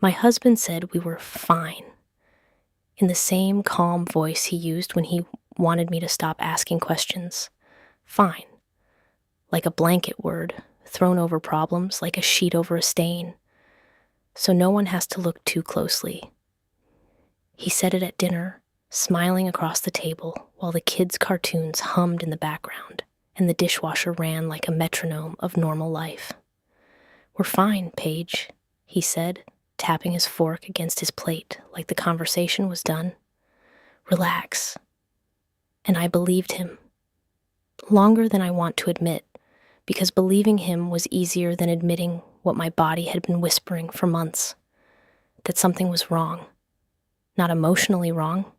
My husband said we were fine, in the same calm voice he used when he wanted me to stop asking questions. Fine. Like a blanket word, thrown over problems like a sheet over a stain, so no one has to look too closely. He said it at dinner, smiling across the table while the kids' cartoons hummed in the background and the dishwasher ran like a metronome of normal life. "We're fine, Paige," he said, tapping his fork against his plate like the conversation was done. "Relax." And I believed him. Longer than I want to admit, because believing him was easier than admitting what my body had been whispering for months, that something was wrong. Not emotionally wrong,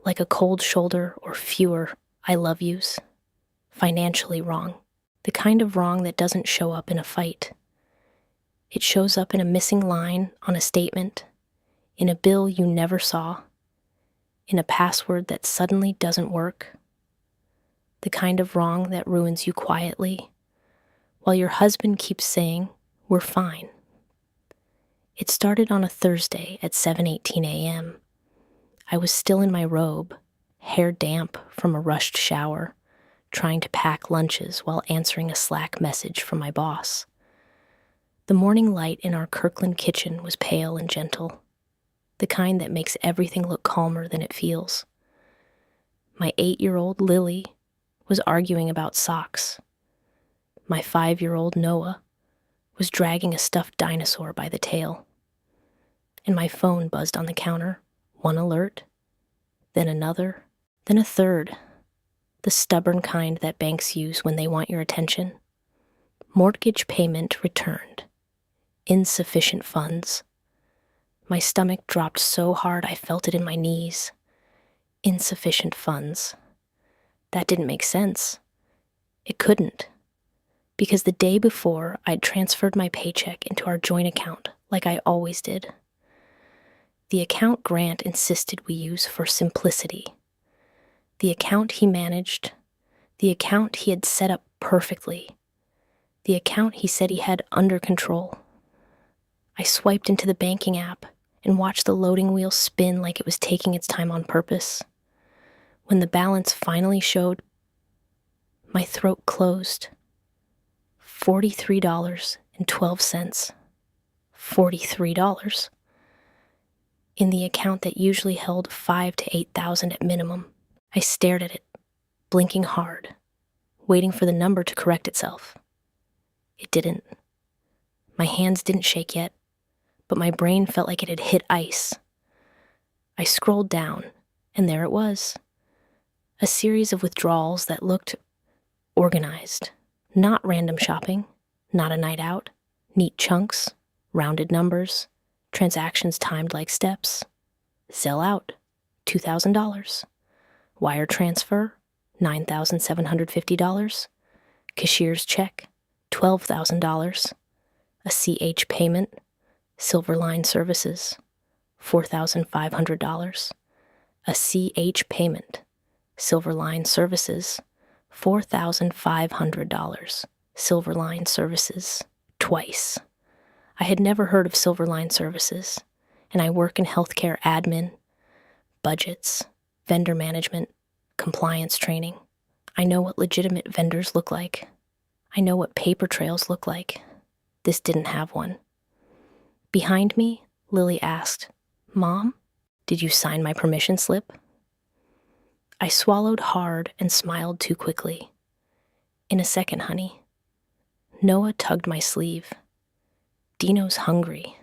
like a cold shoulder or fewer "I love yous." Financially wrong, the kind of wrong that doesn't show up in a fight. It shows up in a missing line on a statement, in a bill you never saw, in a password that suddenly doesn't work. The kind of wrong that ruins you quietly, while your husband keeps saying, "We're fine." It started on a Thursday at 7:18 a.m. I was still in my robe, hair damp from a rushed shower, trying to pack lunches while answering a Slack message from my boss. The morning light in our Kirkland kitchen was pale and gentle, the kind that makes everything look calmer than it feels. My 8-year-old Lily was arguing about socks. My 5-year-old Noah was dragging a stuffed dinosaur by the tail. And my phone buzzed on the counter, one alert, then another, then a third, the stubborn kind that banks use when they want your attention. Mortgage payment returned. Insufficient funds. My stomach dropped so hard I felt it in my knees. Insufficient funds. That didn't make sense. It couldn't. Because the day before, I'd transferred my paycheck into our joint account like I always did. The account Grant insisted we use for simplicity. The account he managed. The account he had set up perfectly. The account he said he had under control. I swiped into the banking app and watched the loading wheel spin like it was taking its time on purpose. When the balance finally showed, my throat closed. $43.12. $43. In the account that usually held $5,000 to $8,000 at minimum, I stared at it, blinking hard, waiting for the number to correct itself. It didn't. My hands didn't shake yet, but my brain felt like it had hit ice. I scrolled down, and there it was. A series of withdrawals that looked organized. Not random shopping, not a night out. Neat chunks, rounded numbers, transactions timed like steps. Zelle out, $2,000. Wire transfer, $9,750. Cashier's check, $12,000. A CH payment, Silverline Services, $4,500. A CH payment, Silverline Services, $4,500. Silverline Services, twice. I had never heard of Silverline Services, and I work in healthcare admin, budgets, vendor management, compliance training. I know what legitimate vendors look like. I know what paper trails look like. This didn't have one. Behind me, Lily asked, "Mom, did you sign my permission slip?" I swallowed hard and smiled too quickly. "In a second, honey." Noah tugged my sleeve. "Dino's hungry."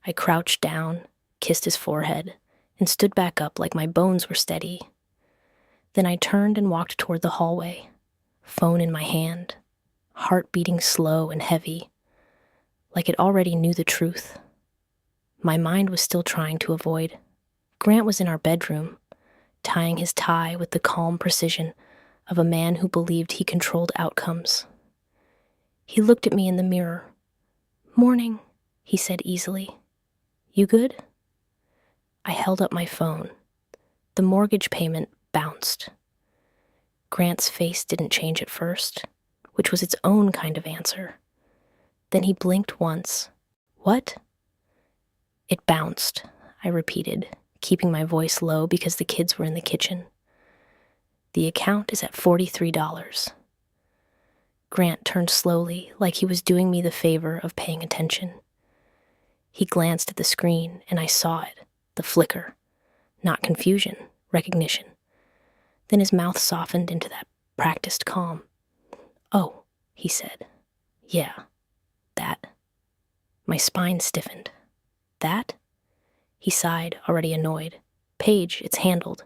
I crouched down, kissed his forehead, and stood back up like my bones were steady. Then I turned and walked toward the hallway, phone in my hand, heart beating slow and heavy, like it already knew the truth. My mind was still trying to avoid. Grant was in our bedroom, tying his tie with the calm precision of a man who believed he controlled outcomes. He looked at me in the mirror. "Morning," he said easily. "You good?" I held up my phone. The mortgage payment bounced. Grant's face didn't change at first, which was its own kind of answer. Then he blinked once. "What?" It bounced, I repeated, keeping my voice low because the kids were in the kitchen. The account is at $43. Grant turned slowly, like he was doing me the favor of paying attention. He glanced at the screen, and I saw it, the flicker. Not confusion, recognition. Then his mouth softened into that practiced calm. "Oh," he said. "Yeah, that." My spine stiffened. "That?" He sighed, already annoyed. "Paige, it's handled."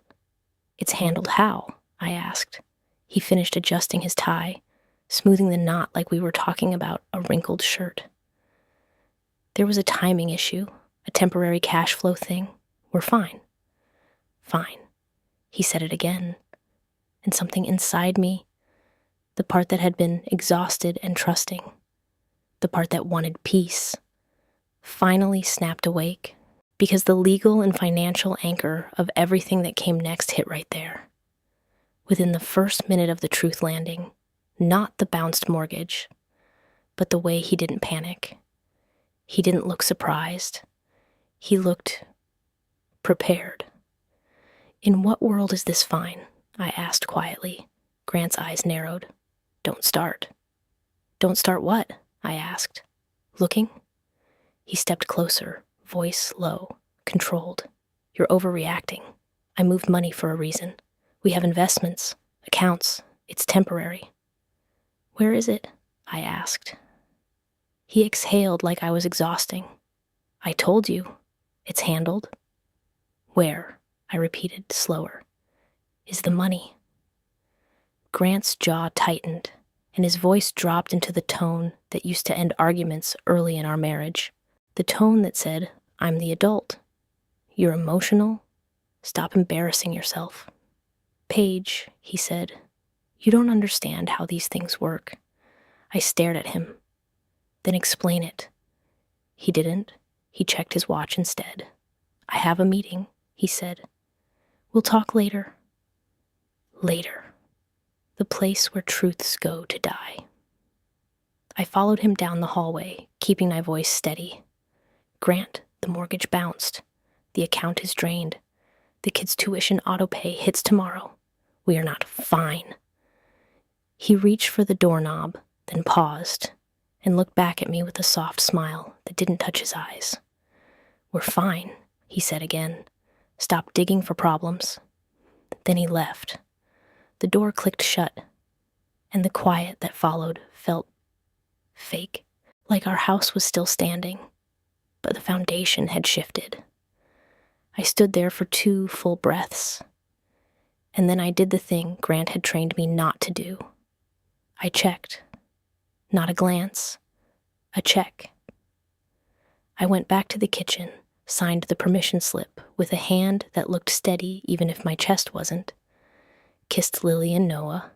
"It's handled how?" I asked. He finished adjusting his tie, smoothing the knot like we were talking about a wrinkled shirt. "There was a timing issue, a temporary cash flow thing. We're fine." "Fine." He said it again, and something inside me, the part that had been exhausted and trusting, the part that wanted peace, finally snapped awake, because the legal and financial anchor of everything that came next hit right there. Within the first minute of the truth landing, not the bounced mortgage, but the way he didn't panic. He didn't look surprised. He looked prepared. "In what world is this fine?" I asked quietly. Grant's eyes narrowed. "Don't start." "Don't start what?" I asked. "Looking?" He stepped closer, voice low, controlled. "You're overreacting. I moved money for a reason. We have investments, accounts. It's temporary." "Where is it?" I asked. He exhaled like I was exhausting. "I told you. It's handled." "Where?" I repeated, slower. "Is the money?" Grant's jaw tightened, and his voice dropped into the tone that used to end arguments early in our marriage. The tone that said, "I'm the adult. You're emotional. Stop embarrassing yourself." "Paige," he said, "you don't understand how these things work." I stared at him. "Then explain it." He didn't. He checked his watch instead. "I have a meeting," he said. "We'll talk later." Later. The place where truths go to die. I followed him down the hallway, keeping my voice steady. "Grant, the mortgage bounced. The account is drained. The kids' tuition autopay hits tomorrow. We are not fine." He reached for the doorknob, then paused, and looked back at me with a soft smile that didn't touch his eyes. "We're fine," he said again. "Stop digging for problems." Then he left. The door clicked shut, and the quiet that followed felt fake, like our house was still standing, but the foundation had shifted. I stood there for 2 full breaths, and then I did the thing Grant had trained me not to do. I checked. Not a glance, a check. I went back to the kitchen, signed the permission slip with a hand that looked steady even if my chest wasn't, kissed Lily and Noah,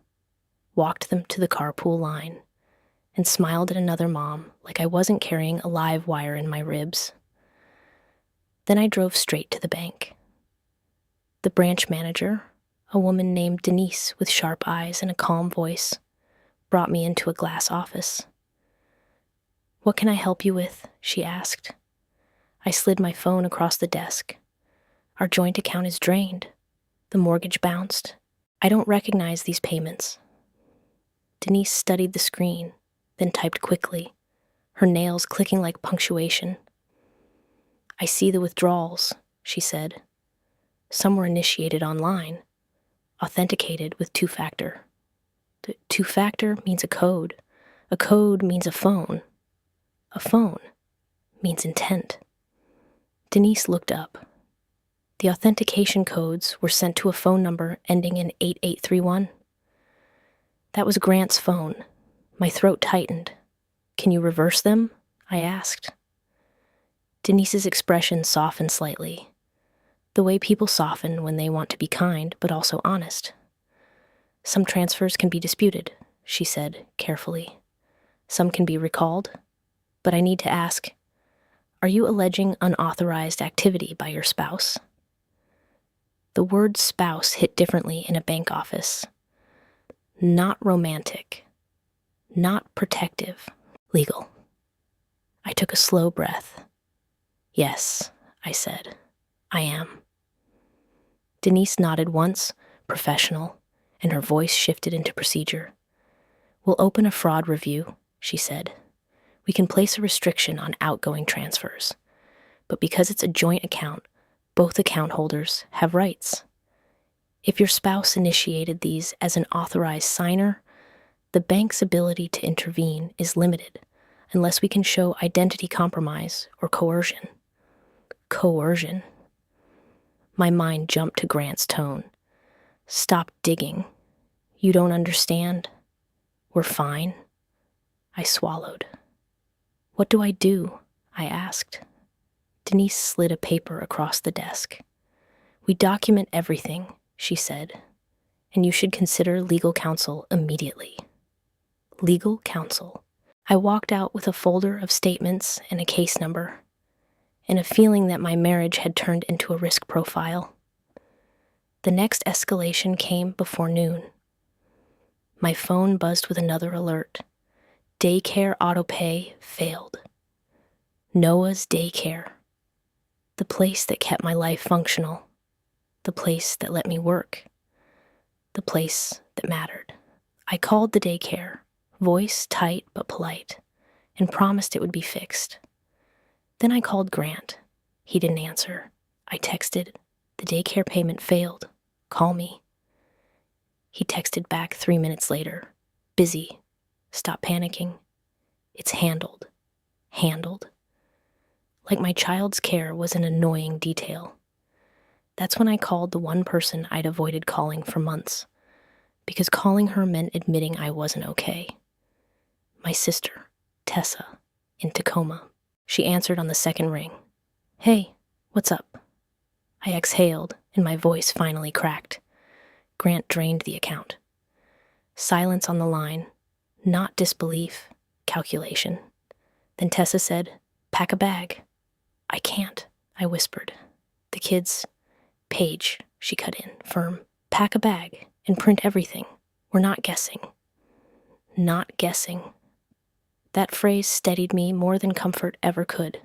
walked them to the carpool line, and smiled at another mom like I wasn't carrying a live wire in my ribs. Then I drove straight to the bank. The branch manager, a woman named Denise with sharp eyes and a calm voice, brought me into a glass office. "What can I help you with?" she asked. I slid my phone across the desk. "Our joint account is drained. The mortgage bounced. I don't recognize these payments." Denise studied the screen, then typed quickly, her nails clicking like punctuation. "I see the withdrawals," she said. "Some were initiated online, authenticated with two-factor. The two-factor means a code. A code means a phone. A phone means intent." Denise looked up. The authentication codes were sent to a phone number ending in 8831. That was Grant's phone. My throat tightened. "Can you reverse them?" I asked. Denise's expression softened slightly, the way people soften when they want to be kind but also honest. "Some transfers can be disputed," she said carefully. "Some can be recalled. But I need to ask, are you alleging unauthorized activity by your spouse?" The word spouse hit differently in a bank office. Not romantic. Not protective. Legal. I took a slow breath. "Yes," I said. I am. Denise nodded once, professional, and her voice shifted into procedure. We'll open a fraud review, she said. We can place a restriction on outgoing transfers. But because it's a joint account, both account holders have rights. If your spouse initiated these as an authorized signer, the bank's ability to intervene is limited unless we can show identity compromise or coercion. Coercion. My mind jumped to Grant's tone. Stop digging. You don't understand. We're fine. I swallowed. What do I do? I asked. Denise slid a paper across the desk. We document everything, she said, and you should consider legal counsel immediately. Legal counsel. I walked out with a folder of statements and a case number, and a feeling that my marriage had turned into a risk profile. The next escalation came before noon. My phone buzzed with another alert. Daycare autopay failed. Noah's daycare. The place that kept my life functional. The place that let me work. The place that mattered. I called the daycare, voice tight but polite, and promised it would be fixed. Then I called Grant. He didn't answer. I texted, the daycare payment failed. Call me. He texted back 3 minutes later. Busy. Stop panicking. It's handled. Handled. Like my child's care was an annoying detail. That's when I called the one person I'd avoided calling for months, because calling her meant admitting I wasn't okay. My sister, Tessa, in Tacoma. She answered on the second ring. Hey, what's up? I exhaled, and my voice finally cracked. Grant drained the account. Silence on the line, not disbelief, calculation. Then Tessa said, pack a bag. I can't, I whispered. The kids, Paige, she cut in, firm. Pack a bag and print everything. We're not guessing. Not guessing. That phrase steadied me more than comfort ever could.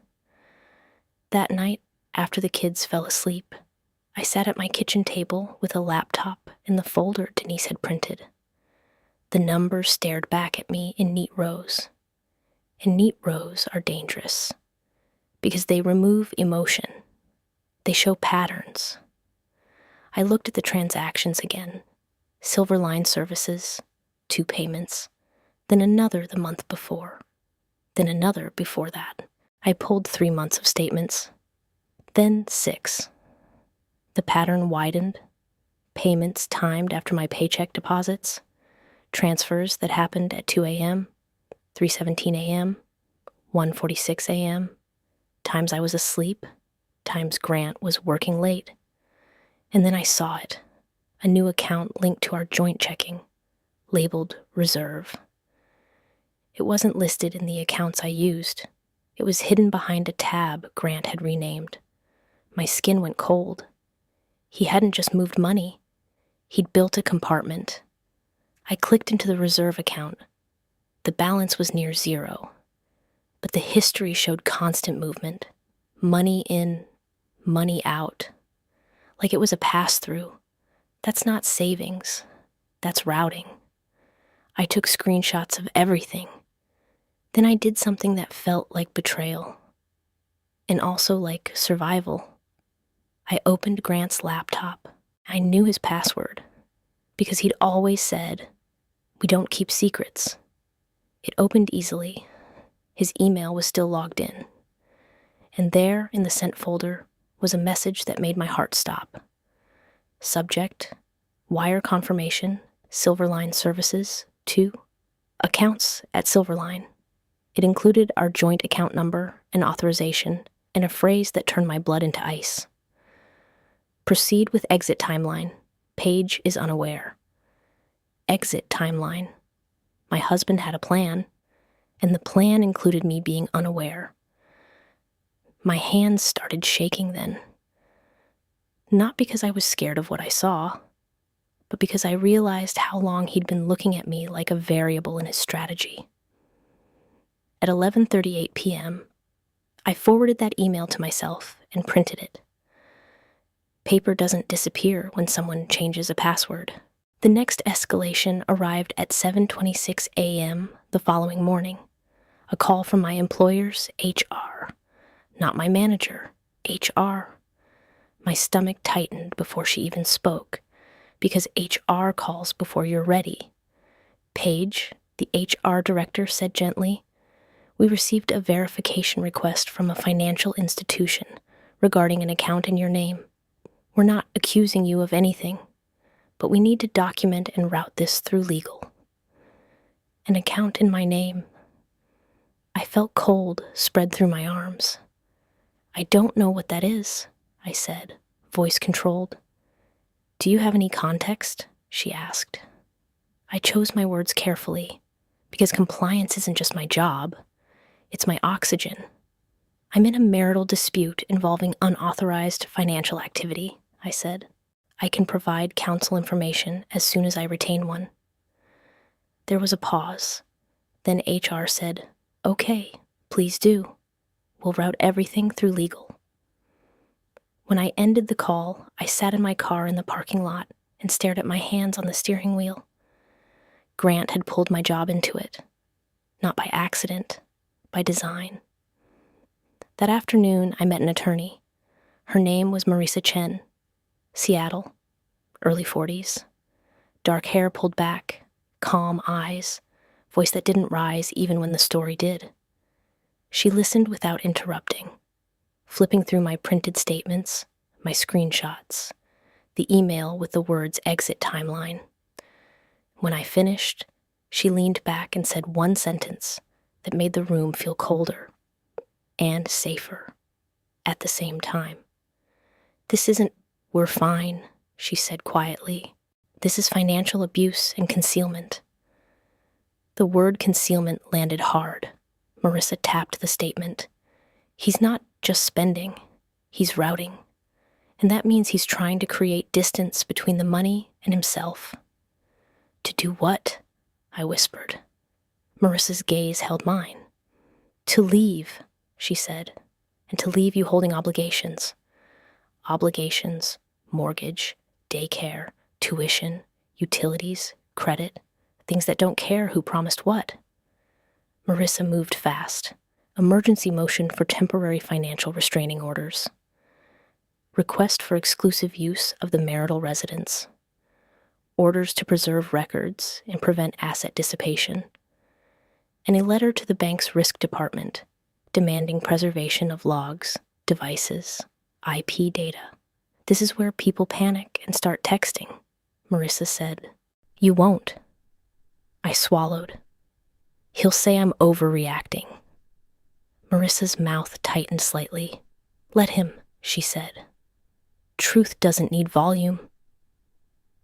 That night, after the kids fell asleep, I sat at my kitchen table with a laptop and the folder Denise had printed. The numbers stared back at me in neat rows. And neat rows are dangerous because they remove emotion. They show patterns. I looked at the transactions again. Silverline Services, 2 payments, then another the month before, then another before that. I pulled 3 months of statements, then 6. The pattern widened. Payments timed after my paycheck deposits, transfers that happened at 2 a.m., 3:17 a.m., 1:46 a.m., times I was asleep, times Grant was working late. And then I saw it, a new account linked to our joint checking, labeled Reserve. It wasn't listed in the accounts I used. It was hidden behind a tab Grant had renamed. My skin went cold. He hadn't just moved money. He'd built a compartment. I clicked into the Reserve account. The balance was near 0, but the history showed constant movement. Money in, money out. Like it was a pass-through. That's not savings. That's routing. I took screenshots of everything. Then I did something that felt like betrayal, and also like survival. I opened Grant's laptop. I knew his password, because he'd always said, we don't keep secrets. It opened easily. His email was still logged in. And there, in the sent folder, was a message that made my heart stop. Subject, wire confirmation, Silverline Services, 2, accounts at Silverline. It included our joint account number and authorization, and a phrase that turned my blood into ice. Proceed with exit timeline. Paige is unaware. Exit timeline. My husband had a plan, and the plan included me being unaware. My hands started shaking then. Not because I was scared of what I saw, but because I realized how long he'd been looking at me like a variable in his strategy. At 11:38 p.m., I forwarded that email to myself and printed it. Paper doesn't disappear when someone changes a password. The next escalation arrived at 7:26 a.m. the following morning. A call from my employer's HR. Not my manager, HR. My stomach tightened before she even spoke, because HR calls before you're ready. Paige, the HR director, said gently, "We received a verification request from a financial institution regarding an account in your name. We're not accusing you of anything, but we need to document and route this through legal." An account in my name. I felt cold spread through my arms. "I don't know what that is," I said, voice controlled. "Do you have any context?" she asked. I chose my words carefully, because compliance isn't just my job, it's my oxygen. "I'm in a marital dispute involving unauthorized financial activity," I said. "I can provide counsel information as soon as I retain one." There was a pause. Then HR said, "Okay, please do. We'll route everything through legal." When I ended the call, I sat in my car in the parking lot and stared at my hands on the steering wheel. Grant had pulled my job into it. Not by accident, by design. That afternoon, I met an attorney. Her name was Marisa Chen. Seattle, early 40s. Dark hair pulled back, calm eyes, voice that didn't rise even when the story did. She listened without interrupting, flipping through my printed statements, my screenshots, the email with the words "exit timeline." When I finished, she leaned back and said one sentence that made the room feel colder and safer at the same time. "This isn't, we're fine," she said quietly. "This is financial abuse and concealment." The word concealment landed hard. Marisa tapped the statement. "He's not just spending, he's routing. And that means he's trying to create distance between the money and himself." "To do what?" I whispered. Marissa's gaze held mine. "To leave," she said, "and to leave you holding obligations. Obligations, mortgage, daycare, tuition, utilities, credit, things that don't care who promised what." Marissa moved fast. Emergency motion for temporary financial restraining orders. Request for exclusive use of the marital residence. Orders to preserve records and prevent asset dissipation. And a letter to the bank's risk department demanding preservation of logs, devices, IP data. "This is where people panic and start texting," Marissa said. "You won't." I swallowed. "He'll say I'm overreacting." Marissa's mouth tightened slightly. "Let him," she said. "Truth doesn't need volume."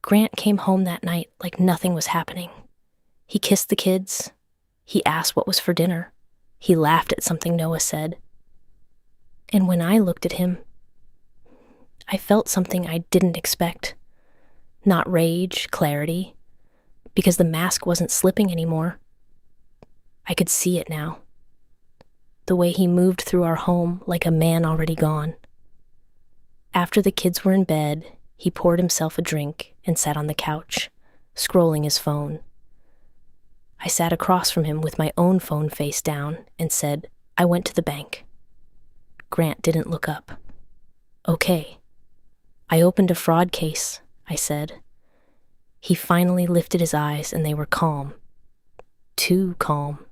Grant came home that night like nothing was happening. He kissed the kids. He asked what was for dinner. He laughed at something Noah said. And when I looked at him, I felt something I didn't expect. Not rage, clarity, because the mask wasn't slipping anymore. I could see it now. The way he moved through our home like a man already gone. After the kids were in bed, he poured himself a drink and sat on the couch, scrolling his phone. I sat across from him with my own phone face down and said, "I went to the bank." Grant didn't look up. "Okay." "I opened a fraud case," I said. He finally lifted his eyes and they were calm. Too calm.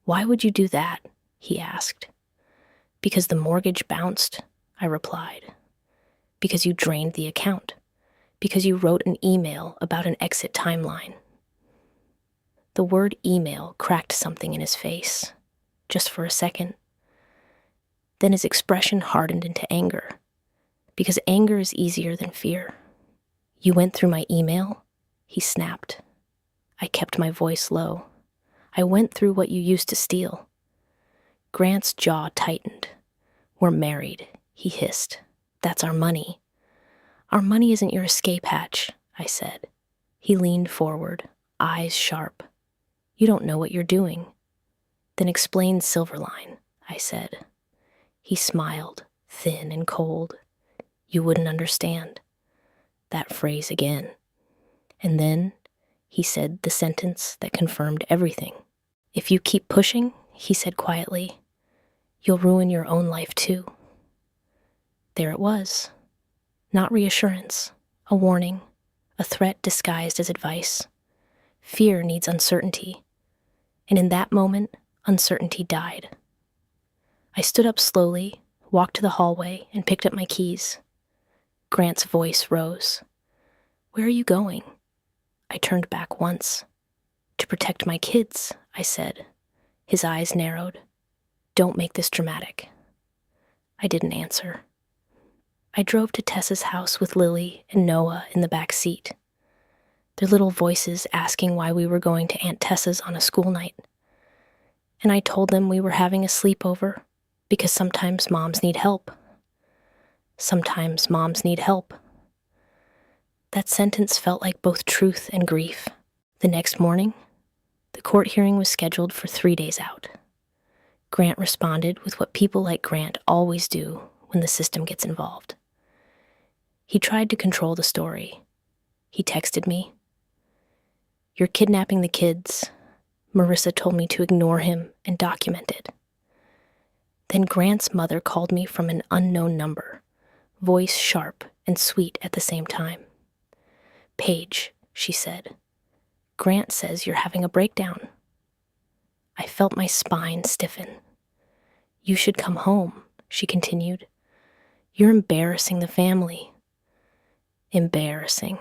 "Why would you do that?" he asked. "Because the mortgage bounced," I replied. "Because you drained the account. Because you wrote an email about an exit timeline." The word email cracked something in his face, just for a second. Then his expression hardened into anger, because anger is easier than fear. "You went through my email?" he snapped. I kept my voice low. "I went through what you used to steal." Grant's jaw tightened. "We're married," he hissed. "That's our money." "Our money isn't your escape hatch," I said. He leaned forward, eyes sharp. "You don't know what you're doing." "Then explain Silverline," I said. He smiled, thin and cold. You wouldn't understand. That phrase again. And then he said the sentence that confirmed everything. If you keep pushing, he said quietly, you'll ruin your own life too. There it was. Not reassurance, a warning, a threat disguised as advice. Fear needs uncertainty. And in that moment, uncertainty died. I stood up slowly, walked to the hallway, and picked up my keys. Grant's voice rose. Where are you going? I turned back once. To protect my kids, I said. His eyes narrowed. Don't make this dramatic. I didn't answer. I drove to Tessa's house with Lily and Noah in the back seat. Their little voices asking why we were going to Aunt Tessa's on a school night. And I told them we were having a sleepover because sometimes moms need help. Sometimes moms need help. That sentence felt like both truth and grief. The next morning, the court hearing was scheduled for 3 days out. Grant responded with what people like Grant always do when the system gets involved. He tried to control the story. He texted me, "You're kidnapping the kids. Marissa told me to ignore him and document it." Then Grant's mother called me from an unknown number, voice sharp and sweet at the same time. "Paige," she said, "Grant says you're having a breakdown." I felt my spine stiffen. "You should come home," she continued. "You're embarrassing the family." Embarrassing.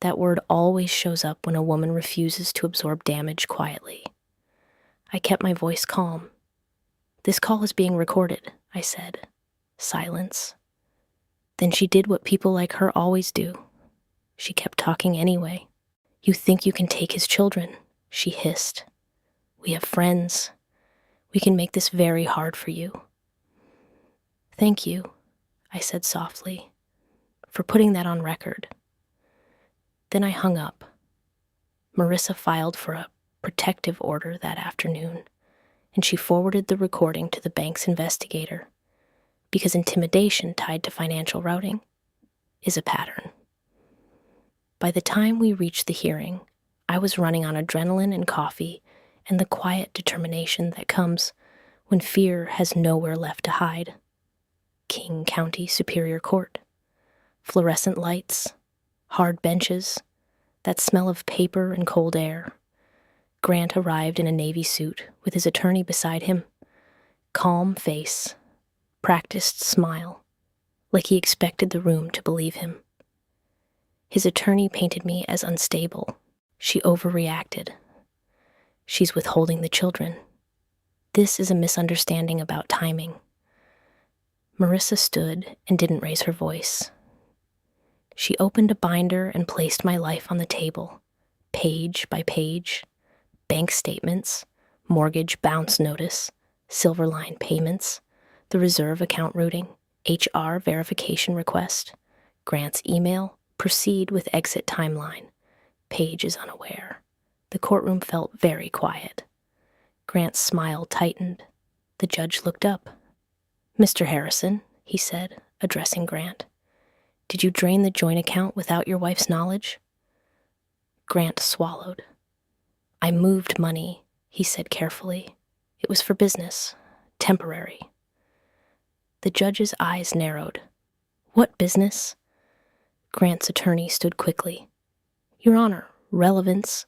That word always shows up when a woman refuses to absorb damage quietly. I kept my voice calm. "This call is being recorded," I said. Silence. Then she did what people like her always do. She kept talking anyway. "You think you can take his children," she hissed. "We have friends. We can make this very hard for you." "Thank you," I said softly, "for putting that on record." Then I hung up. Marissa filed for a protective order that afternoon, and she forwarded the recording to the bank's investigator, because intimidation tied to financial routing is a pattern. By the time we reached the hearing, I was running on adrenaline and coffee and the quiet determination that comes when fear has nowhere left to hide. King County Superior Court. Fluorescent lights, hard benches, that smell of paper and cold air. Grant arrived in a navy suit with his attorney beside him. Calm face, practiced smile, like he expected the room to believe him. His attorney painted me as unstable. She overreacted. She's withholding the children. This is a misunderstanding about timing. Marissa stood and didn't raise her voice. She opened a binder and placed my life on the table, page by page, bank statements, mortgage bounce notice, Silverline payments, the reserve account routing, HR verification request, Grant's email, proceed with exit timeline. Paige is unaware. The courtroom felt very quiet. Grant's smile tightened. The judge looked up. "Mr. Harrison," he said, addressing Grant, "did you drain the joint account without your wife's knowledge?" Grant swallowed. "I moved money," he said carefully. "It was for business, temporary." The judge's eyes narrowed. "What business?" Grant's attorney stood quickly. "Your Honor, relevance."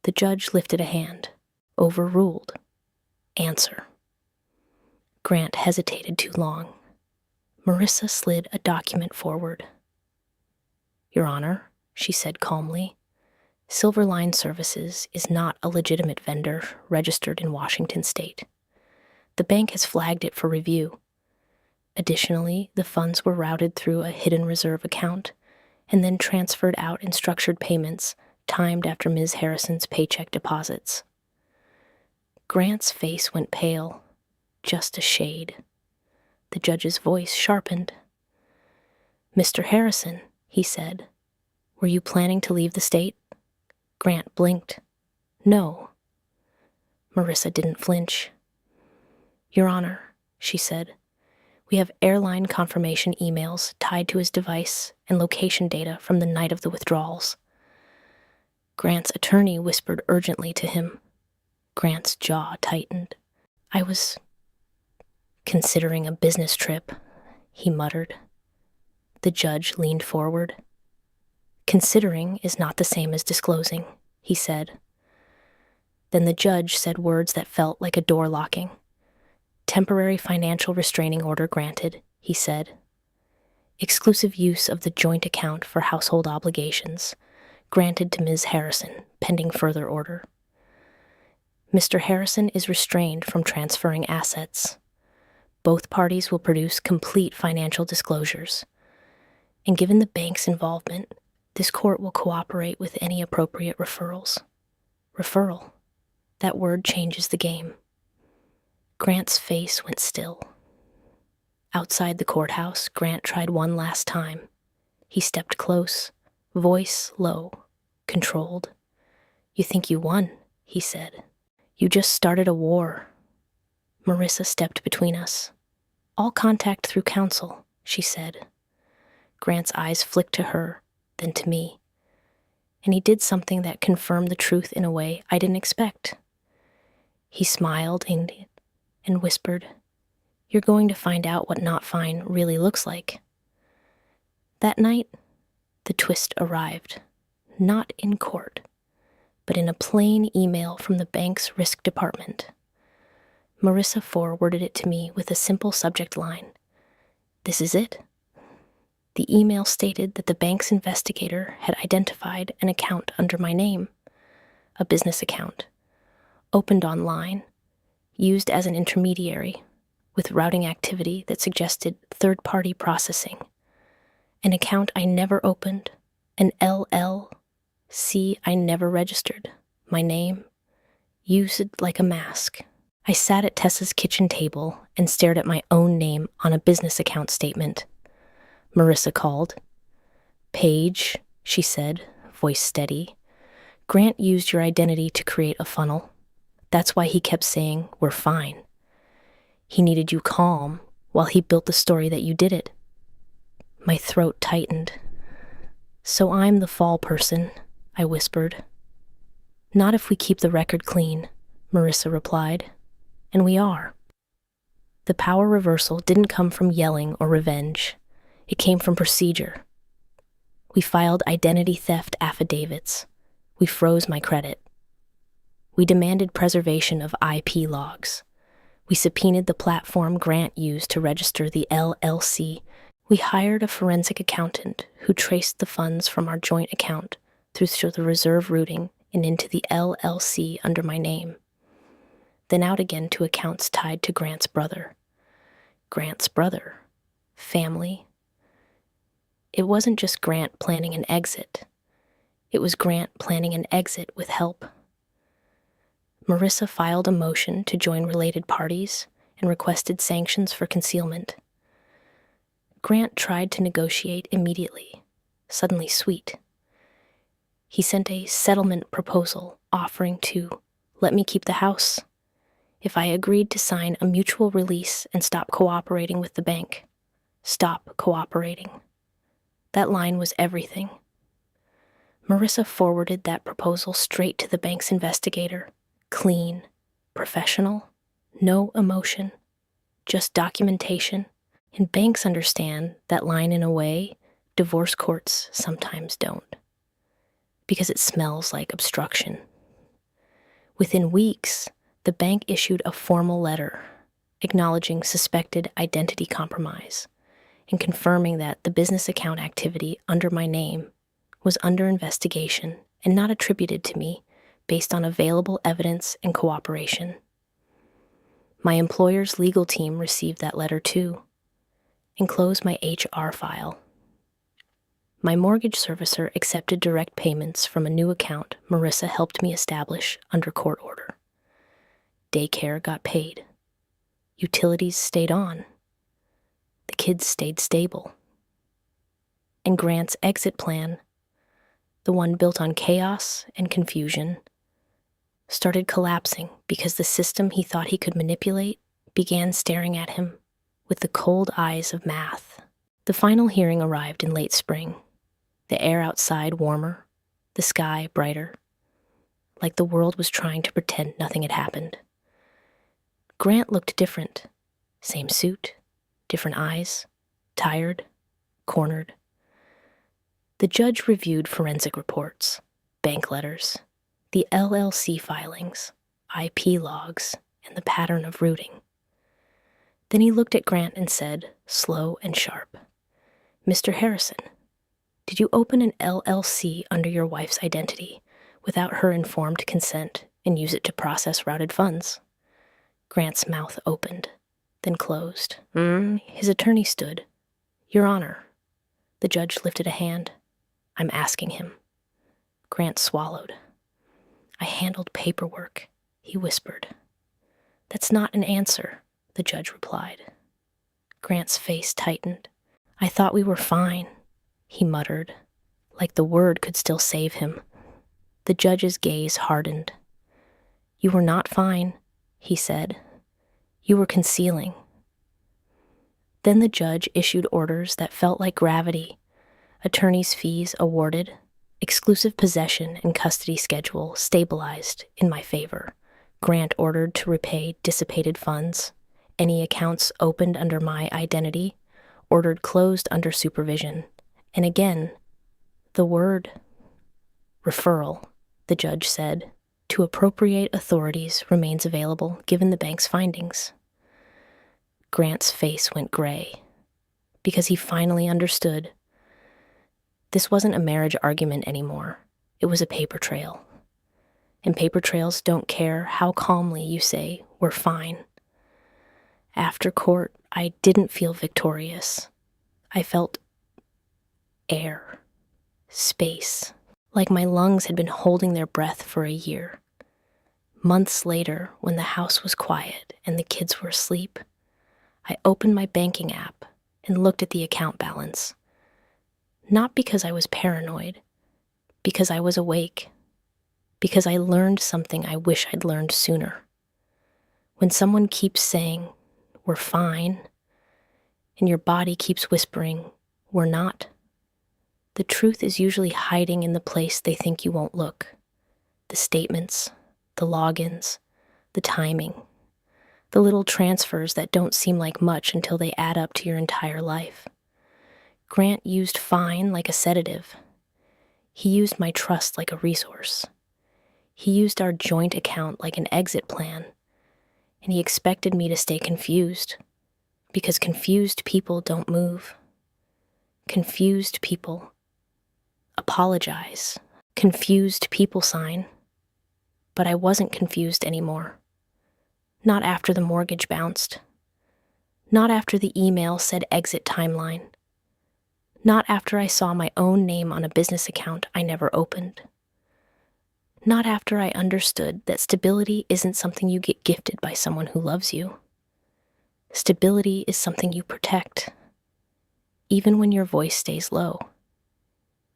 The judge lifted a hand. "Overruled. Answer." Grant hesitated too long. Marissa slid a document forward. "Your Honor," she said calmly, "Silverline Services is not a legitimate vendor registered in Washington state. The bank has flagged it for review. Additionally, the funds were routed through a hidden reserve account and then transferred out in structured payments timed after Ms. Harrison's paycheck deposits." Grant's face went pale, just a shade. The judge's voice sharpened. "Mr. Harrison," he said, "were you planning to leave the state?" Grant blinked. "No." Marissa didn't flinch. "Your Honor," she said. We have airline confirmation emails tied to his device and location data from the night of the withdrawals. Grant's attorney whispered urgently to him. Grant's jaw tightened. I was considering a business trip, he muttered. The judge leaned forward. Considering is not the same as disclosing, he said. Then the judge said words that felt like a door locking. Temporary financial restraining order granted, he said. Exclusive use of the joint account for household obligations, granted to Ms. Harrison, pending further order. Mr. Harrison is restrained from transferring assets. Both parties will produce complete financial disclosures. And given the bank's involvement, this court will cooperate with any appropriate referrals. Referral. That word changes the game. Grant's face went still. Outside the courthouse, Grant tried one last time. He stepped close, voice low, controlled. You think you won, he said. You just started a war. Marissa stepped between us. All contact through counsel, she said. Grant's eyes flicked to her, then to me. And he did something that confirmed the truth in a way I didn't expect. He smiled and whispered, You're going to find out what not fine really looks like. That night, the twist arrived, not in court, but in a plain email from the bank's risk department. Marissa forwarded it to me with a simple subject line. This is it. The email stated that the bank's investigator had identified an account under my name, a business account, opened online, used as an intermediary, with routing activity that suggested third-party processing, an account I never opened, an LLC I never registered, my name, used like a mask. I sat at Tessa's kitchen table and stared at my own name on a business account statement. Marissa called. Paige, she said, voice steady. Grant used your identity to create a funnel. That's why he kept saying, we're fine. He needed you calm while he built the story that you did it. My throat tightened. So I'm the fall person, I whispered. Not if we keep the record clean, Marissa replied. And we are. The power reversal didn't come from yelling or revenge. It came from procedure. We filed identity theft affidavits. We froze my credit. We demanded preservation of IP logs. We subpoenaed the platform Grant used to register the LLC. We hired a forensic accountant who traced the funds from our joint account through the reserve routing and into the LLC under my name. Then out again to accounts tied to Grant's brother. Grant's brother. Family. It wasn't just Grant planning an exit. It was Grant planning an exit with help. Marissa filed a motion to join related parties and requested sanctions for concealment. Grant tried to negotiate immediately, suddenly sweet. He sent a settlement proposal offering to let me keep the house if I agreed to sign a mutual release and stop cooperating with the bank. Stop cooperating. That line was everything. Marissa forwarded that proposal straight to the bank's investigator. Clean, professional, no emotion, just documentation. And banks understand that line in a way divorce courts sometimes don't, because it smells like obstruction. Within weeks, the bank issued a formal letter acknowledging suspected identity compromise and confirming that the business account activity under my name was under investigation and not attributed to me based on available evidence and cooperation. My employer's legal team received that letter too, and closed my HR file. My mortgage servicer accepted direct payments from a new account Marissa helped me establish under court order. Daycare got paid. Utilities stayed on. The kids stayed stable. And Grant's exit plan, the one built on chaos and confusion, started collapsing because the system he thought he could manipulate began staring at him with the cold eyes of math. The final hearing arrived in late spring, the air outside warmer, the sky brighter, like the world was trying to pretend nothing had happened. Grant looked different. Same suit, different eyes, tired, cornered. The judge reviewed forensic reports, bank letters, the LLC filings, IP logs, and the pattern of routing. Then he looked at Grant and said, slow and sharp, "Mr. Harrison, did you open an LLC under your wife's identity without her informed consent and use it to process routed funds?" Grant's mouth opened, then closed. His attorney stood. "Your Honor." The judge lifted a hand. "I'm asking him." Grant swallowed. "I handled paperwork," he whispered. "That's not an answer," the judge replied. Grant's face tightened. "I thought we were fine," he muttered, like the word could still save him. The judge's gaze hardened. "You were not fine," he said. "You were concealing." Then the judge issued orders that felt like gravity. Attorney's fees awarded, exclusive possession and custody schedule stabilized in my favor. Grant ordered to repay dissipated funds. Any accounts opened under my identity, ordered closed under supervision. And again, the word referral, the judge said, to appropriate authorities remains available given the bank's findings. Grant's face went gray, because he finally understood. This wasn't a marriage argument anymore. It was a paper trail. And paper trails don't care how calmly you say, "We're fine." After court, I didn't feel victorious. I felt air, space, like my lungs had been holding their breath for a year. Months later, when the house was quiet and the kids were asleep, I opened my banking app and looked at the account balance. Not because I was paranoid, because I was awake, because I learned something I wish I'd learned sooner. When someone keeps saying, "We're fine," and your body keeps whispering, "We're not," the truth is usually hiding in the place they think you won't look. The statements, the logins, the timing, the little transfers that don't seem like much until they add up to your entire life. Grant used fine like a sedative. He used my trust like a resource. He used our joint account like an exit plan. And he expected me to stay confused, because confused people don't move. Confused people apologize. Confused people sign. But I wasn't confused anymore. Not after the mortgage bounced. Not after the email said exit timeline. Not after I saw my own name on a business account I never opened. Not after I understood that stability isn't something you get gifted by someone who loves you. Stability is something you protect, even when your voice stays low,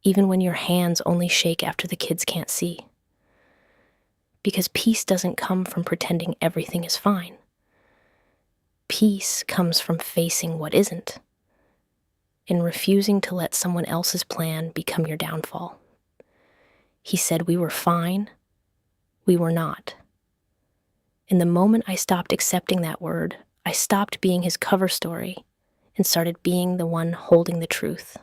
even when your hands only shake after the kids can't see. Because peace doesn't come from pretending everything is fine. Peace comes from facing what isn't, and refusing to let someone else's plan become your downfall. He said we were fine, we were not. In the moment I stopped accepting that word, I stopped being his cover story and started being the one holding the truth.